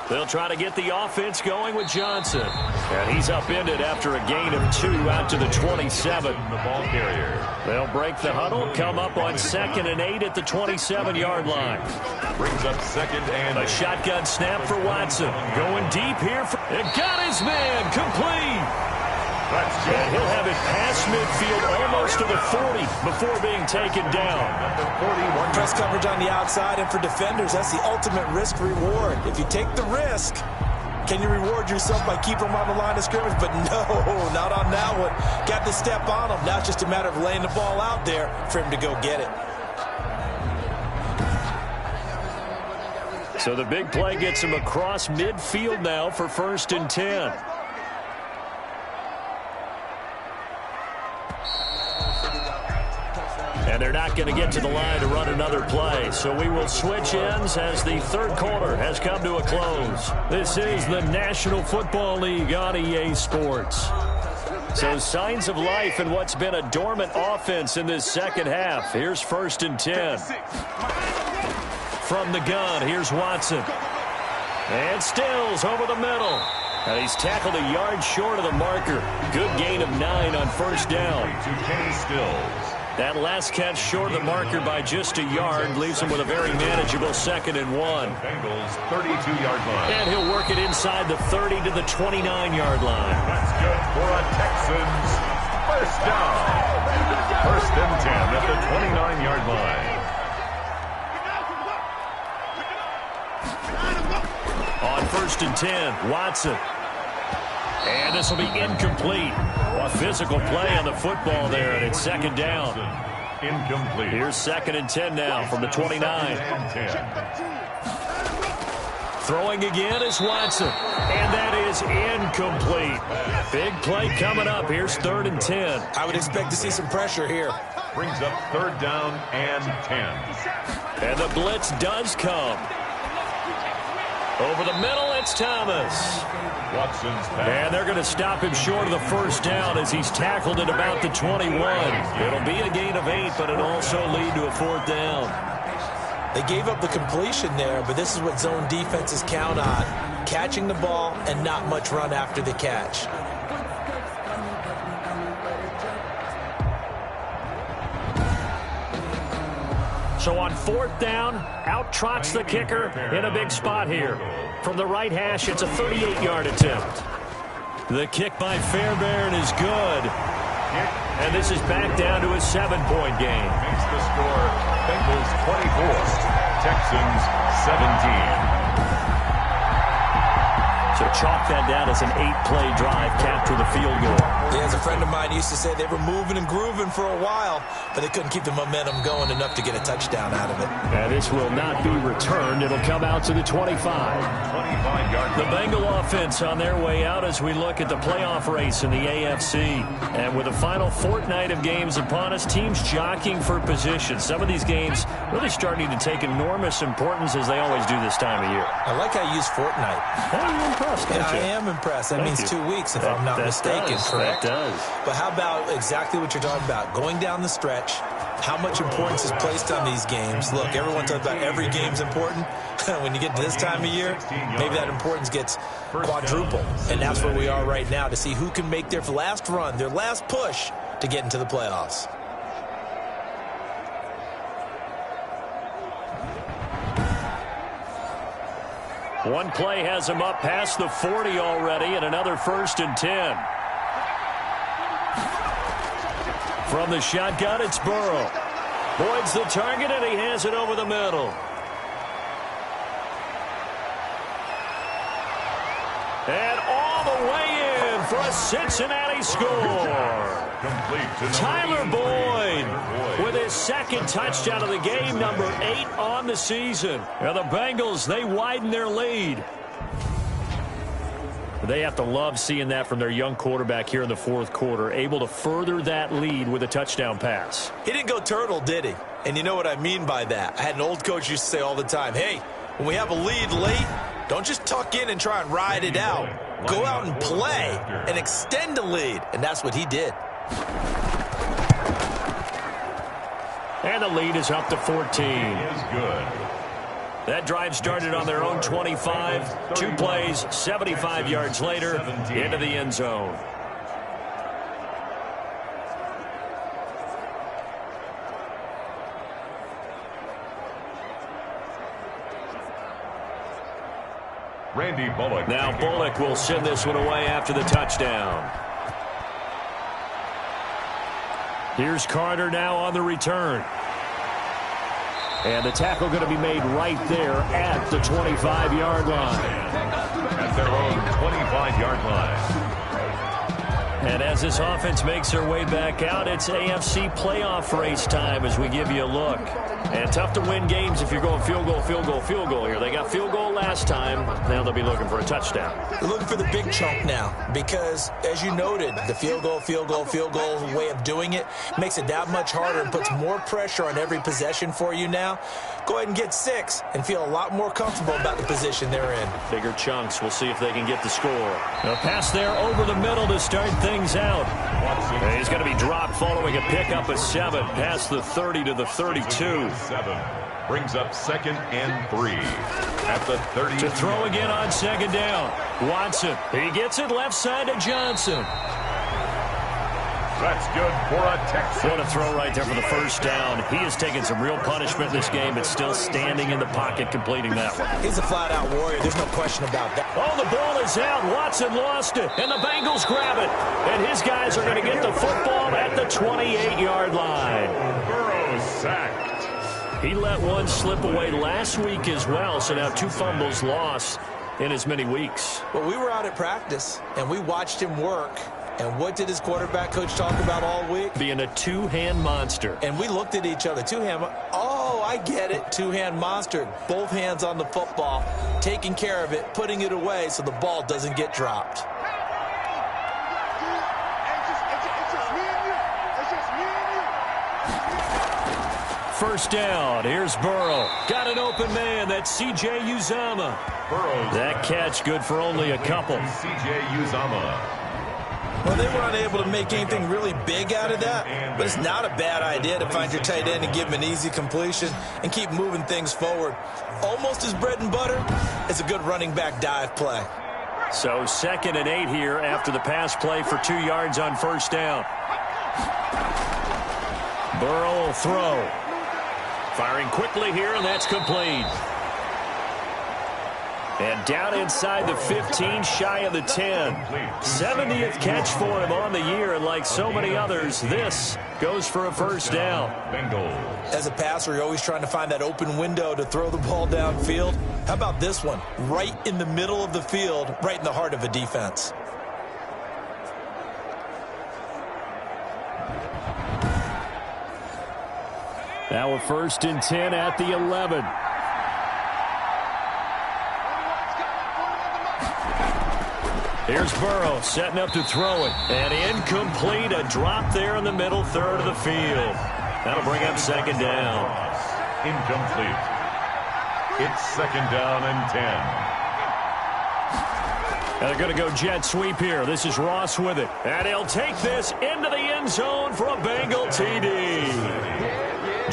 They'll try to get the offense going with Johnson. And he's upended after a gain of 2 out to the 27. The ball carrier. They'll break the huddle, come up on 2nd and 8 at the 27-yard line. Brings up 2nd and A shotgun snap for Watson. Going deep here. It got his man complete. And he'll have it past midfield almost to the 40 before being taken down. Press coverage on the outside, and for defenders, that's the ultimate risk-reward. If you take the risk, can you reward yourself by keeping them on the line of scrimmage? But no, not on that one. Got to step on them. Now it's just a matter of laying the ball out there for him to go get it. So the big play gets him across midfield now for 1st and 10. And they're not going to get to the line to run another play. So we will switch ends as the 3rd quarter has come to a close. This is the National Football League on EA Sports. So signs of life in what's been a dormant offense in this 2nd half. Here's 1st and 10. From the gun, here's Watson. And Stills over the middle. And he's tackled a yard short of the marker. Good gain of 9 on 1st down. to Kenny Stills. That last catch short of the marker by just a yard leaves him with a very manageable 2nd and 1. Bengals 32-yard line. And he'll work it inside the 30 to the 29-yard line. That's good for a Texans 1st down. 1st and 10 at the 29-yard line. On 1st and 10, Watson. And this will be incomplete. A physical play on the football there, and it's 2nd down. Incomplete. Here's 2nd and 10 now from the 29. Throwing again is Watson. And that is incomplete. Big play coming up. Here's 3rd and 10. I would expect to see some pressure here. Brings up 3rd down and 10. And the blitz does come. Over the middle, it's Thomas. Watson's pass. And they're going to stop him short of the 1st down as he's tackled at about the 21. It'll be a gain of 8, but it'll also lead to a 4th down. They gave up the completion there, but this is what zone defenses count on. Catching the ball and not much run after the catch. So on 4th down, out trots the kicker in a big spot here. From the right hash, it's a 38-yard attempt. The kick by Fairbairn is good. And this is back down to a 7-point game. Makes the score Bengals 24, Texans 17. So chalk that down as an 8-play drive capped with a field goal. Yeah, as a friend of mine used to say, they were moving and grooving for a while, but they couldn't keep the momentum going enough to get a touchdown out of it. And this will not be returned. It'll come out to the 25. 25-yard. The Bengal offense on their way out as we look at the playoff race in the AFC. And with the final fortnight of games upon us, teams jockeying for position. Some of these games really starting to take enormous importance as they always do this time of year. I like how you use fortnight. Oh, you're impressed, don't you? I am impressed. That means 2 weeks, if I'm not mistaken, That correct? does. But how about exactly what you're talking about? Going down the stretch, how much importance is placed on these games? Look, everyone talks about every game's important. When you get to this time of year, maybe that importance gets quadruple. And that's where we are right now to see who can make their last run, their last push to get into the playoffs. One play has him up past the 40 already, and another 1st and 10. From the shotgun, it's Burrow. Boyd's the target, and he has it over the middle. And all the way in for a Cincinnati score. Tyler Boyd with his second touchdown of the game, number 8 on the season. And the Bengals, they widen their lead. They have to love seeing that from their young quarterback here in the fourth quarter, able to further that lead with a touchdown pass. He didn't go turtle, did he? And you know what I mean by that. I had an old coach used to say all the time, hey, when we have a lead late, don't just tuck in and try and ride it out. Go out and play and extend the lead. And that's what he did. And the lead is up to 14. Is good. That drive started on their own 25. 2 plays, 75 yards later, into the end zone. Randy Bullock. Now Bullock will send this one away after the touchdown. Here's Carter now on the return. And the tackle going to be made right there at the 25-yard line. At their own 25-yard line. And as this offense makes their way back out, it's AFC playoff race time as we give you a look. And tough to win games if you're going field goal, field goal, field goal here. They got field goal last time. Now they'll be looking for a touchdown. They're looking for the big chunk now because, as you noted, the field goal, field goal, field goal way of doing it makes it that much harder and puts more pressure on every possession for you now. Go ahead and get 6 and feel a lot more comfortable about the position they're in. Bigger chunks. We'll see if they can get the score. A pass there over the middle to start things out. And he's going to be dropped following a pickup of 7 past the 30 to the 32. 7 brings up 2nd and 3 at the 30. To throw again on 2nd down. Watson. He gets it left side to Johnson. That's good for a Texan. What a throw right there for the first down. He has taken some real punishment in this game, but still standing in the pocket completing that one. He's a flat-out warrior. There's no question about that. Oh, the ball is out. Watson lost it, and the Bengals grab it. And his guys are going to get the football at the 28-yard line. Burrow sacked. He let one slip away last week as well, so now 2 fumbles lost in as many weeks. Well, we were out at practice, and we watched him work. And what did his quarterback coach talk about all week? Being a 2-hand monster. And we looked at each other. 2-hand. Oh, I get it. 2-hand monster. Both hands on the football, taking care of it, putting it away so the ball doesn't get dropped. First down. Here's Burrow. Got an open man. That's C.J. Uzomah. Burrow. That catch good for only a couple. C.J. Uzomah. Well, they were unable to make anything really big out of that, but it's not a bad idea to find your tight end and give him an easy completion and keep moving things forward. Almost his bread and butter is a good running back dive play. So 2nd and 8 here after the pass play for 2 yards on first down. Burrow will throw. Firing quickly here, and that's complete. And down inside the 15, shy of the 10. 70th catch for him on the year, and like so many others, this goes for a first down. Bengals. As a passer, you're always trying to find that open window to throw the ball downfield. How about this one? Right in the middle of the field, right in the heart of a defense. Now a 1st and 10 at the 11. Here's Burrow setting up to throw it. And incomplete. A drop there in the middle third of the field. That'll bring up 2nd down. Incomplete. It's 2nd down and 10. And they're going to go jet sweep here. This is Ross with it. And he'll take this into the end zone for a Bengal TD.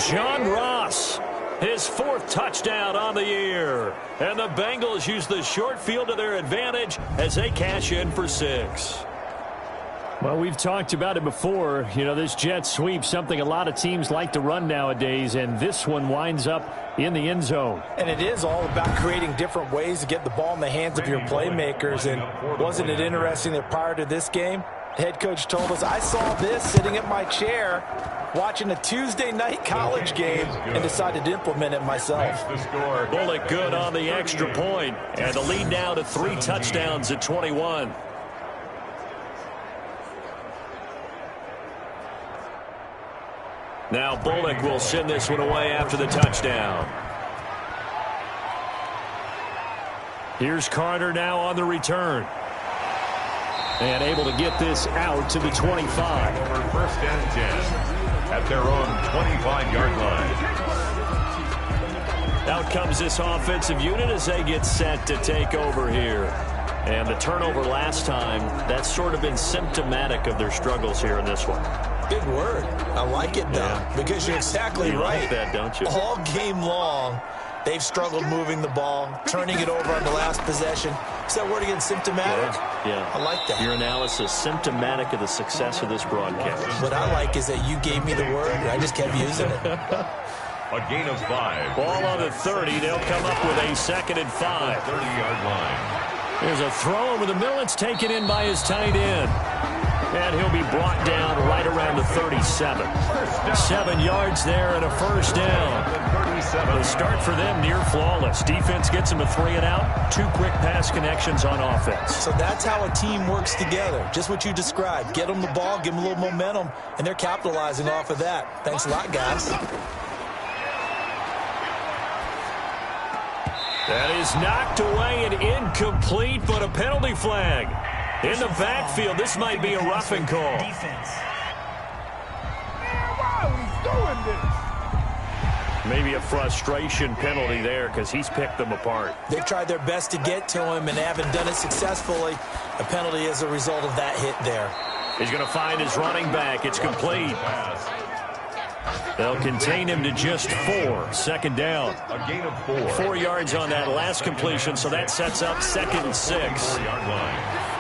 John Ross, his 4th touchdown on the year. And the Bengals use the short field to their advantage as they cash in for 6. Well, we've talked about it before. You know, this jet sweep, something a lot of teams like to run nowadays, and this one winds up in the end zone. And it is all about creating different ways to get the ball in the hands of your playmakers. And wasn't it interesting that prior to this game, Head coach told us, I saw this sitting at my chair watching a Tuesday night college game and decided to implement it myself. Bullock good on the extra point, and the lead now to 3 touchdowns at 21. Now Bullock will send this one away after the touchdown. Here's Carter now on the return. And able to get this out to the 25. First and 10 at their own 25-yard line. Out comes this offensive unit as they get set to take over here. And the turnover last time, that's sort of been symptomatic of their struggles here in this one. Big word. I like it, though, because you're exactly right. Like that, don't you? All game long, they've struggled moving the ball, turning it over on the last possession. Is that word again, symptomatic? Yeah. I like that. Your analysis, symptomatic of the success of this broadcast. What I like is that you gave me the word, and I just kept using it. A gain of 5. Ball on the 30. They'll come up with a 2nd and 5. 30-yard line. There's a throw over the middle. It's taken in by his tight end. And he'll be brought down right around the 37. 7 yards there and a first down. The start for them near flawless. Defense gets them a 3 and out. 2 quick pass connections on offense. So that's how a team works together. Just what you described. Get them the ball, give them a little momentum, and they're capitalizing off of that. Thanks a lot, guys. That is knocked away and incomplete, but a penalty flag. In the backfield, this might be a roughing call. Maybe a frustration penalty there because he's picked them apart. They've tried their best to get to him and haven't done it successfully. A penalty as a result of that hit there. He's going to find his running back. It's complete. They'll contain him to just 4. 2nd down. A gain of 4. 4 yards on that last completion, so that sets up 2nd and 6. 4-yard line.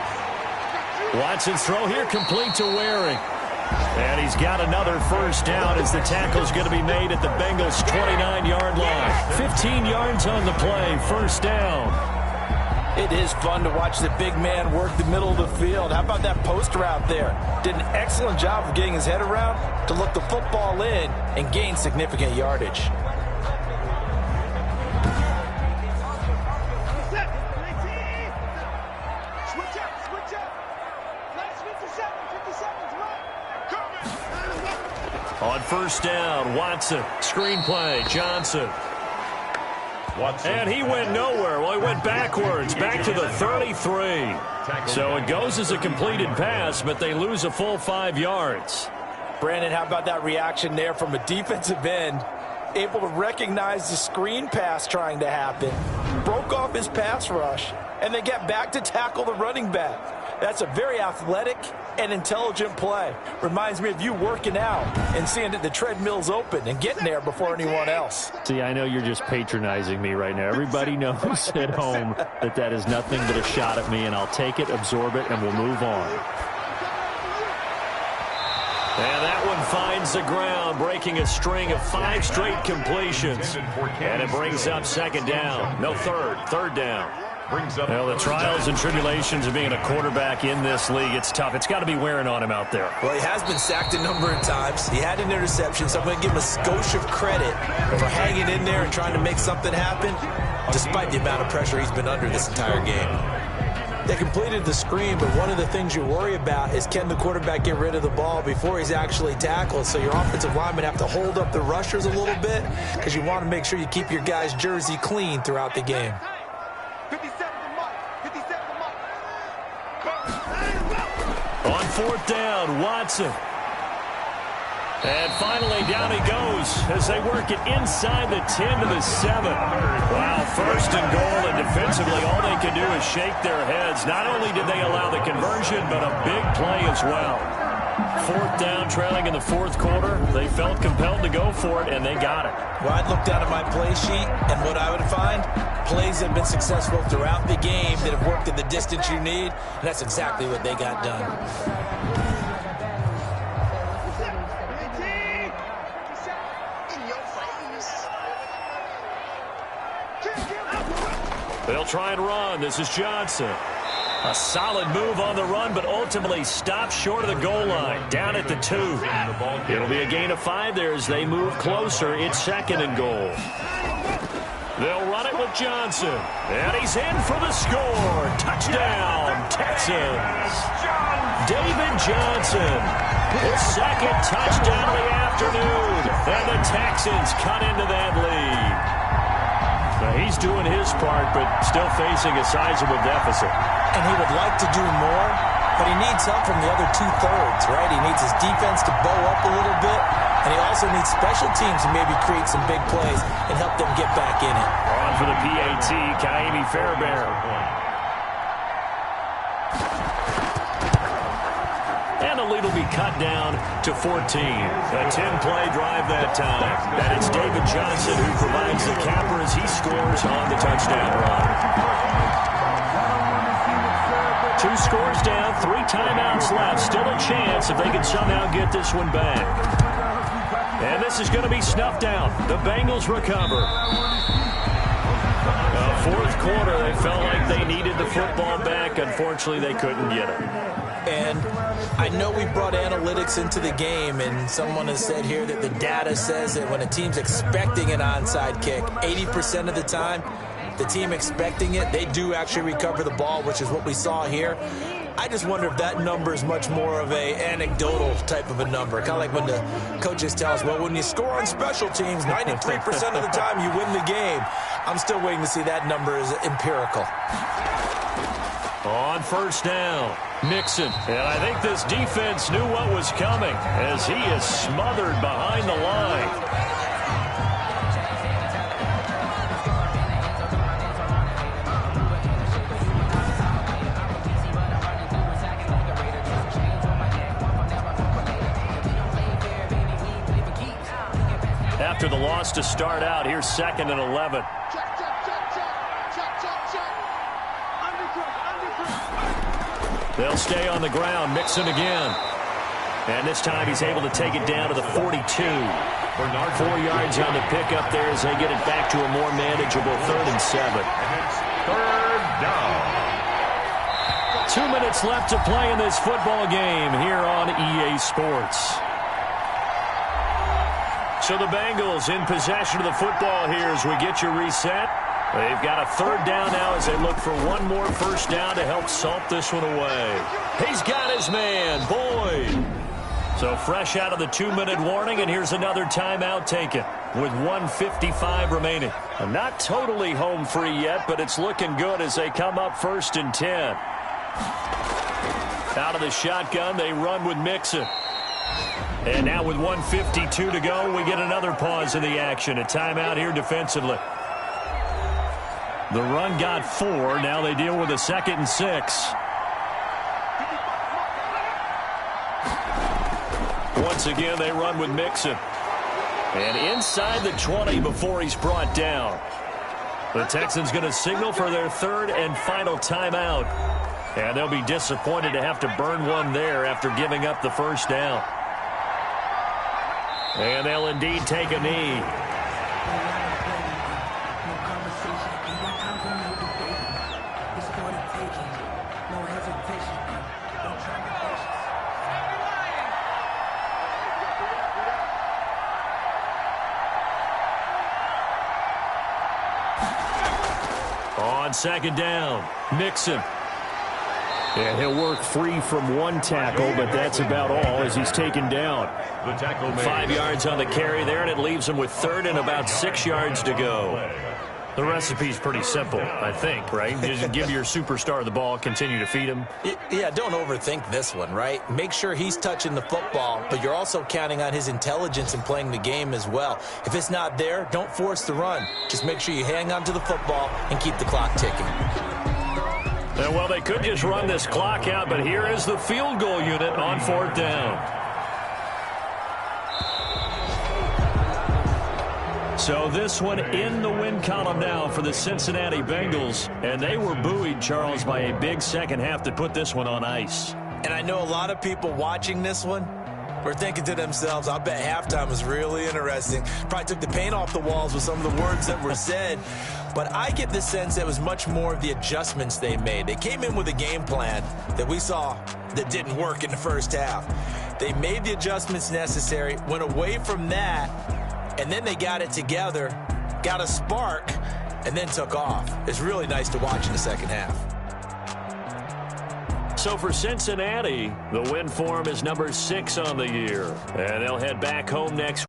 Watson's throw here complete to Waring. And he's got another first down as the tackle's going to be made at the Bengals' 29-yard line. 15 yards on the play, first down. It is fun to watch the big man work the middle of the field. How about that post route there? Did an excellent job of getting his head around to look the football in and gain significant yardage. On first down, Watson, screen play, Johnson. Watson. And he went nowhere. Well, he went backwards, back to the 33. So it goes as a completed pass, but they lose a full 5 yards. Brandon, how about that reaction there from a defensive end? Able to recognize the screen pass trying to happen, broke off his pass rush, and then get back to tackle the running back. That's a very athletic and intelligent play. Reminds me of you working out and seeing that the treadmill's open and getting there before anyone else. See, I know you're just patronizing me right now. Everybody knows at home that that is nothing but a shot at me, and I'll take it, absorb it, and we'll move on. And that one finds the ground, breaking a string of 5 straight completions. And it brings up 2nd down. No, third down. Well, the trials and tribulations of being a quarterback in this league, it's tough. It's got to be wearing on him out there. Well, he has been sacked a number of times. He had an interception, so I'm going to give him a skosh of credit for hanging in there and trying to make something happen, despite the amount of pressure he's been under this entire game. They completed the screen, but one of the things you worry about is can the quarterback get rid of the ball before he's actually tackled? So your offensive linemen have to hold up the rushers a little bit because you want to make sure you keep your guy's jersey clean throughout the game. On 4th down, Watson. And finally, down he goes as they work it inside the 10 to the 7. Wow, 1st and goal, and defensively, all they can do is shake their heads. Not only did they allow the conversion, but a big play as well. 4th down, trailing in the 4th quarter. They felt compelled to go for it, and they got it. Well, I'd look down at my play sheet, and what I would find, plays that have been successful throughout the game that have worked in the distance you need, and that's exactly what they got done. They'll try and run. This is Johnson. A solid move on the run, but ultimately stopped short of the goal line, down at the 2. It'll be a gain of 5 there as they move closer. It's 2nd and goal. They'll run it with Johnson, and he's in for the score. Touchdown, Texans. David Johnson, his 2nd touchdown of the afternoon, and the Texans cut into that lead. Now, he's doing his part, but still facing a sizable deficit. And he would like to do more, but he needs help from the other 2/3, right? He needs his defense to bow up a little bit, and he also needs special teams to maybe create some big plays and help them get back in it. On for the PAT, Kaimi Fairbairn. And the lead will be cut down to 14. A 10-play drive that time. And it's David Johnson who provides the capper as he scores on the touchdown run. 2 scores down, 3 timeouts left. Still a chance if they can somehow get this one back. And this is going to be snuffed out. The Bengals recover. Fourth quarter, they felt like they needed the football back. Unfortunately, they couldn't get it. And I know we brought analytics into the game, and someone has said here that the data says that when a team's expecting an onside kick, 80% of the time, the team expecting it, they do actually recover the ball, which is what we saw here. I just wonder if that number is much more of a anecdotal type of a number. Kind of like when the coaches tell us, well, when you score on special teams, 93% of the time you win the game. I'm still waiting to see that number is empirical. On first down, Mixon. And I think this defense knew what was coming as he is smothered behind the line. After the loss to start out, here's 2nd and 11. They'll stay on the ground. Mixon again. And this time he's able to take it down to the 42. 4 yards on the pickup there as they get it back to a more manageable 3rd and 7. 3rd down. 2 minutes left to play in this football game here on EA Sports. So the Bengals in possession of the football here as we get you reset. They've got a 3rd down now as they look for one more first down to help salt this one away. He's got his man, Boyd. So fresh out of the 2-minute warning, and here's another timeout taken with 1:55 remaining. And not totally home free yet, but it's looking good as they come up 1st and 10. Out of the shotgun, they run with Mixon. And now with 1:52 to go, we get another pause in the action. A timeout here defensively. The run got 4. Now they deal with a 2nd and 6. Once again, they run with Mixon. And inside the 20 before he's brought down. The Texans going to signal for their 3rd and final timeout. And they'll be disappointed to have to burn one there after giving up the first down. And they'll indeed take a knee. On 2nd down, Mixon. And he'll work free from one tackle, but that's about all as he's taken down. 5 yards on the carry there, and it leaves him with 3rd and about 6 yards to go. The recipe's pretty simple, I think, right? Just give your superstar the ball, continue to feed him. Yeah, don't overthink this one, right? Make sure he's touching the football, but you're also counting on his intelligence in playing the game as well. If it's not there, don't force the run. Just make sure you hang on to the football and keep the clock ticking. Well, they could just run this clock out, but here is the field goal unit on 4th down. So this one in the win column now for the Cincinnati Bengals. And they were buoyed, Charles, by a big second half that put this one on ice. And I know a lot of people watching this one were thinking to themselves, I bet halftime was really interesting. Probably took the paint off the walls with some of the words that were said. But I get the sense that was much more of the adjustments they made. They came in with a game plan that we saw that didn't work in the first half. They made the adjustments necessary, went away from that, and then they got it together, got a spark, and then took off. It's really nice to watch in the second half. So for Cincinnati, the win form is number 6 on the year, and they'll head back home next